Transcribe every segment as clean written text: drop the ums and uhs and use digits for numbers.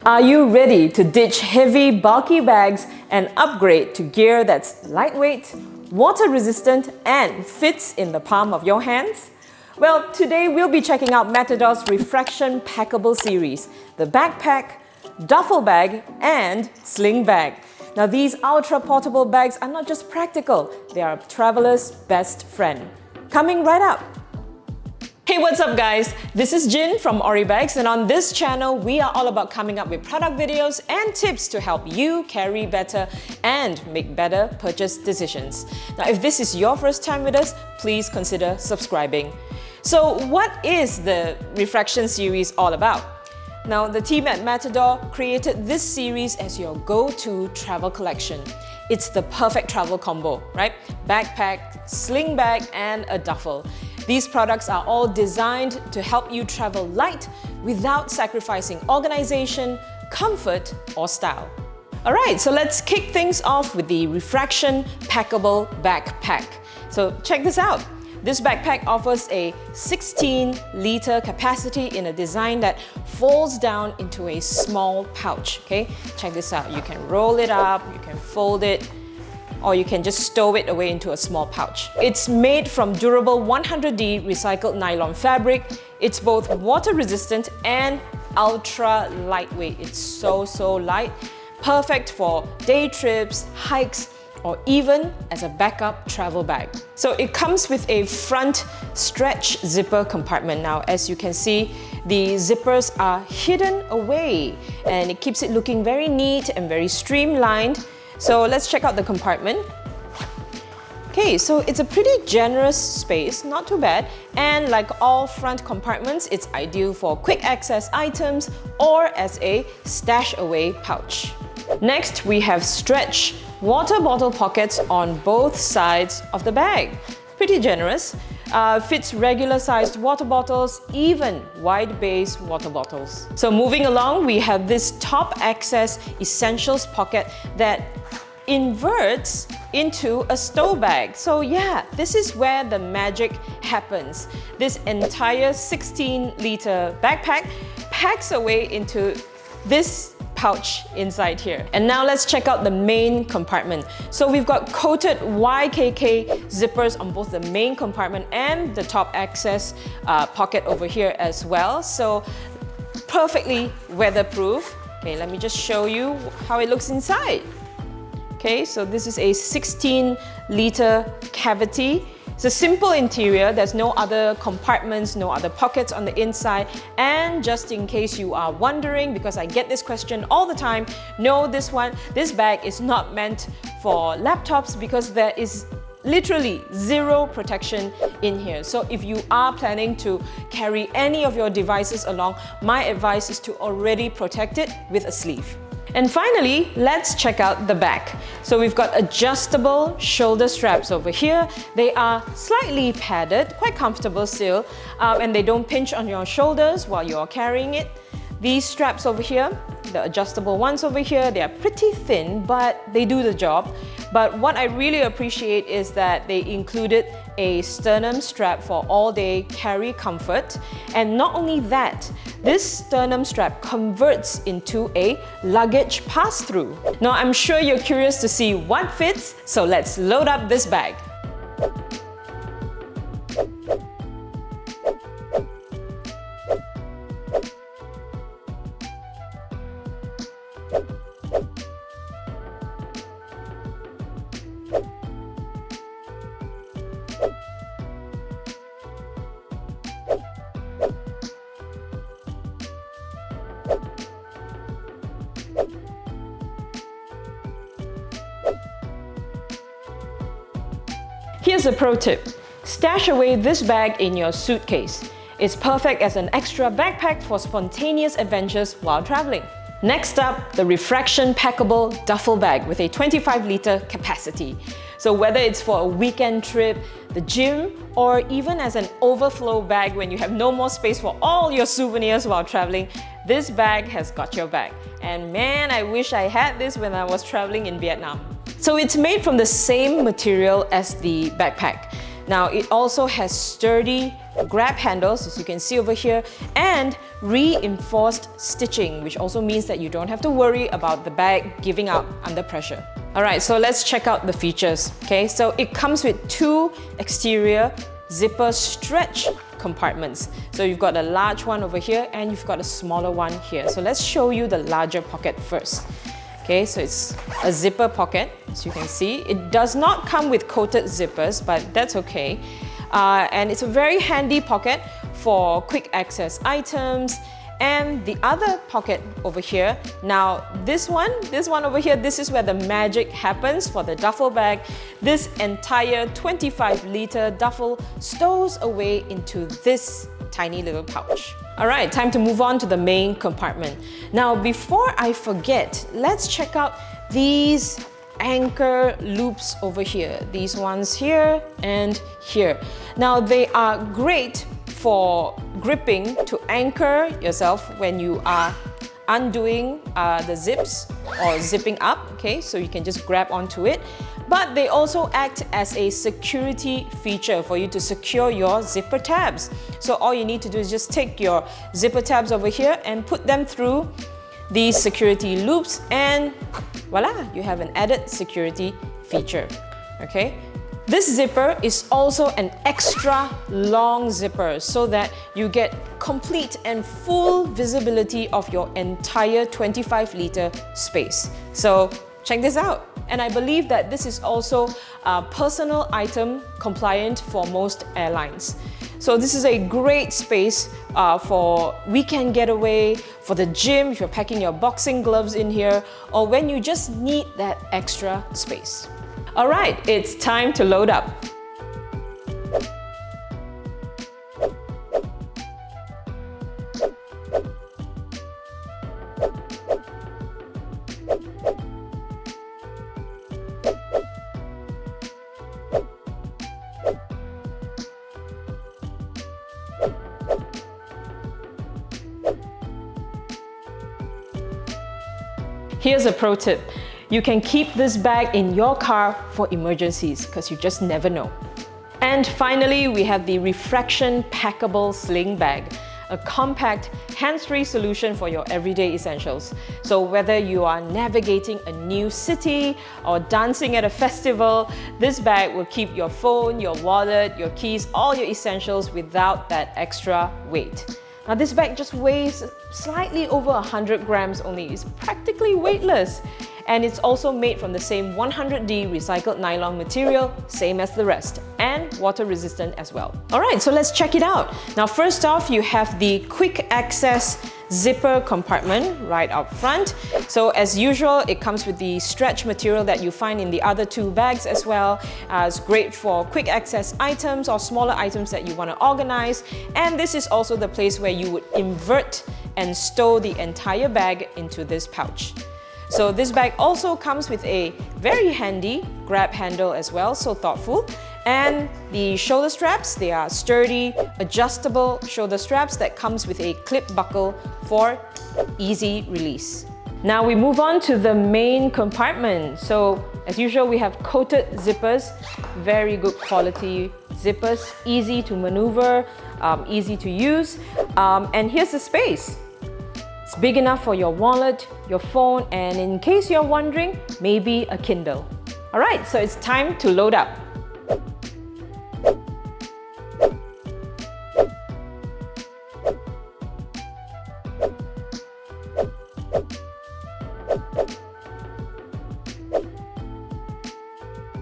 Are you ready to ditch heavy, bulky bags and upgrade to gear that's lightweight, water-resistant, and fits in the palm of your hands? Well, today we'll be checking out Matador's Refraction Packable series, the Backpack, Duffel bag, and Sling bag. Now, these ultra-portable bags are not just practical, they are a traveler's best friend. Coming right up! Hey, what's up guys? This is Jin from Oribags, and on this channel, we are all about coming up with product videos and tips to help you carry better and make better purchase decisions. Now, if this is your first time with us, please consider subscribing. So what is the Refraction series all about? Now, the team at Matador created this series as your go-to travel collection. It's the perfect travel combo, right? Backpack, sling bag, and a duffel. These products are all designed to help you travel light without sacrificing organization, comfort, or style. Alright, so let's kick things off with the Refraction Packable Backpack. So check this out. This backpack offers a 16-liter capacity in a design that folds down into a small pouch, okay? Check this out. You can roll it up, you can fold it, or you can just stow it away into a small pouch. It's made from durable 100D recycled nylon fabric. It's both water resistant and ultra lightweight. It's so light. Perfect for day trips, hikes, or even as a backup travel bag. So it comes with a front stretch zipper compartment. Now, as you can see, the zippers are hidden away and it keeps it looking very neat and very streamlined. So let's check out the compartment. Okay, so it's a pretty generous space, not too bad. And like all front compartments, it's ideal for quick access items or as a stash away pouch. Next, we have stretch water bottle pockets on both sides of the bag. Pretty generous. Fits regular sized water bottles, even wide base water bottles. So moving along, we have this top access essentials pocket that inverts into a stow bag. So yeah, this is where the magic happens. This entire 16-liter backpack packs away into this pouch inside here. And now let's check out the main compartment. So we've got coated YKK zippers on both the main compartment and the top access pocket over here as well. So perfectly weatherproof. Okay, let me just show you how it looks inside. Okay, so this is a 16-liter cavity. It's a simple interior, there's no other compartments, no other pockets on the inside. And just in case you are wondering, because I get this question all the time, no, this bag is not meant for laptops because there is literally zero protection in here. So if you are planning to carry any of your devices along, my advice is to already protect it with a sleeve. And finally, let's check out the back. So we've got adjustable shoulder straps over here. They are slightly padded, quite comfortable still, and they don't pinch on your shoulders while you're carrying it. These straps over here, the adjustable ones over here, they are pretty thin, but they do the job. But what I really appreciate is that they included a sternum strap for all-day carry comfort. And not only that, this sternum strap converts into a luggage pass-through. Now, I'm sure you're curious to see what fits, so let's load up this bag. Here's a pro tip. Stash away this bag in your suitcase. It's perfect as an extra backpack for spontaneous adventures while traveling. Next up, the Refraction Packable Duffel bag with a 25-liter capacity. So whether it's for a weekend trip, the gym, or even as an overflow bag when you have no more space for all your souvenirs while traveling, this bag has got your back. And man, I wish I had this when I was traveling in Vietnam. So it's made from the same material as the backpack. Now it also has sturdy grab handles, as you can see over here, and reinforced stitching, which also means that you don't have to worry about the bag giving out under pressure. Alright, so let's check out the features. Okay, so it comes with two exterior zipper stretch compartments. So you've got a large one over here and you've got a smaller one here. So let's show you the larger pocket first. Okay, so it's a zipper pocket, as you can see. It does not come with coated zippers, but that's okay. And it's a very handy pocket for quick access items. And the other pocket over here, now this one over here, this is where the magic happens for the duffel bag. This entire 25-liter duffel stows away into this tiny little pouch. Alright, time to move on to the main compartment. Now, before I forget, let's check out these anchor loops over here. These ones here and here. Now, they are great for gripping to anchor yourself when you are undoing the zips or zipping up, okay? So you can just grab onto it. But they also act as a security feature for you to secure your zipper tabs. So all you need to do is just take your zipper tabs over here and put them through these security loops, and voila, you have an added security feature, okay? This zipper is also an extra long zipper so that you get complete and full visibility of your entire 25-liter space. So check this out. And I believe that this is also personal item compliant for most airlines. So this is a great space for weekend getaway, for the gym, if you're packing your boxing gloves in here, or when you just need that extra space. Alright, it's time to load up. Here's a pro tip. You can keep this bag in your car for emergencies because you just never know. And finally, we have the Refraction Packable Sling bag, a compact, hands-free solution for your everyday essentials. So whether you are navigating a new city or dancing at a festival, this bag will keep your phone, your wallet, your keys, all your essentials without that extra weight. Now this bag just weighs slightly over 100 grams only. It's practically weightless. And it's also made from the same 100D recycled nylon material, same as the rest, and water resistant as well. Alright, so let's check it out. Now first off, you have the quick access zipper compartment right up front. So as usual, it comes with the stretch material that you find in the other two bags as well. It's great for quick access items or smaller items that you want to organize. And this is also the place where you would invert and stow the entire bag into this pouch. So this bag also comes with a very handy grab handle as well, so thoughtful. And the shoulder straps, they are sturdy, adjustable shoulder straps that comes with a clip buckle for easy release. Now we move on to the main compartment. So as usual, we have coated zippers, very good quality zippers, easy to maneuver, easy to use. And here's the space. It's big enough for your wallet, your phone, and in case you're wondering, maybe a Kindle. Alright, so it's time to load up.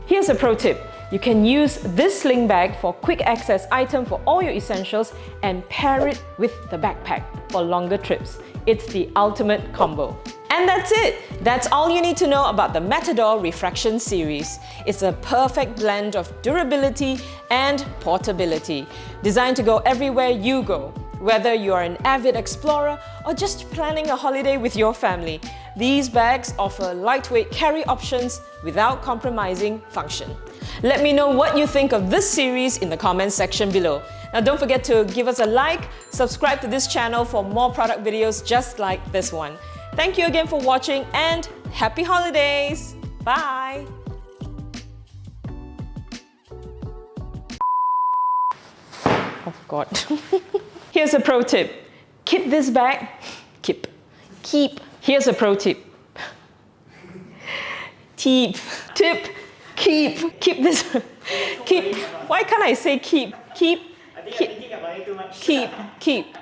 Here's a pro tip. You can use this sling bag for quick access item for all your essentials and pair it with the backpack for longer trips. It's the ultimate combo. And that's it! That's all you need to know about the Matador Refraction series. It's a perfect blend of durability and portability, designed to go everywhere you go. Whether you are an avid explorer or just planning a holiday with your family, these bags offer lightweight carry options without compromising function. Let me know what you think of this series in the comments section below. Now don't forget to give us a like, subscribe to this channel for more product videos just like this one. Thank you again for watching and happy holidays! Bye! God. Here's a pro tip. Keep this bag. Keep. Here's a pro tip. Tip. Keep this. Keep. Why can't I say keep? Keep. I think you're thinking about it too much. Keep.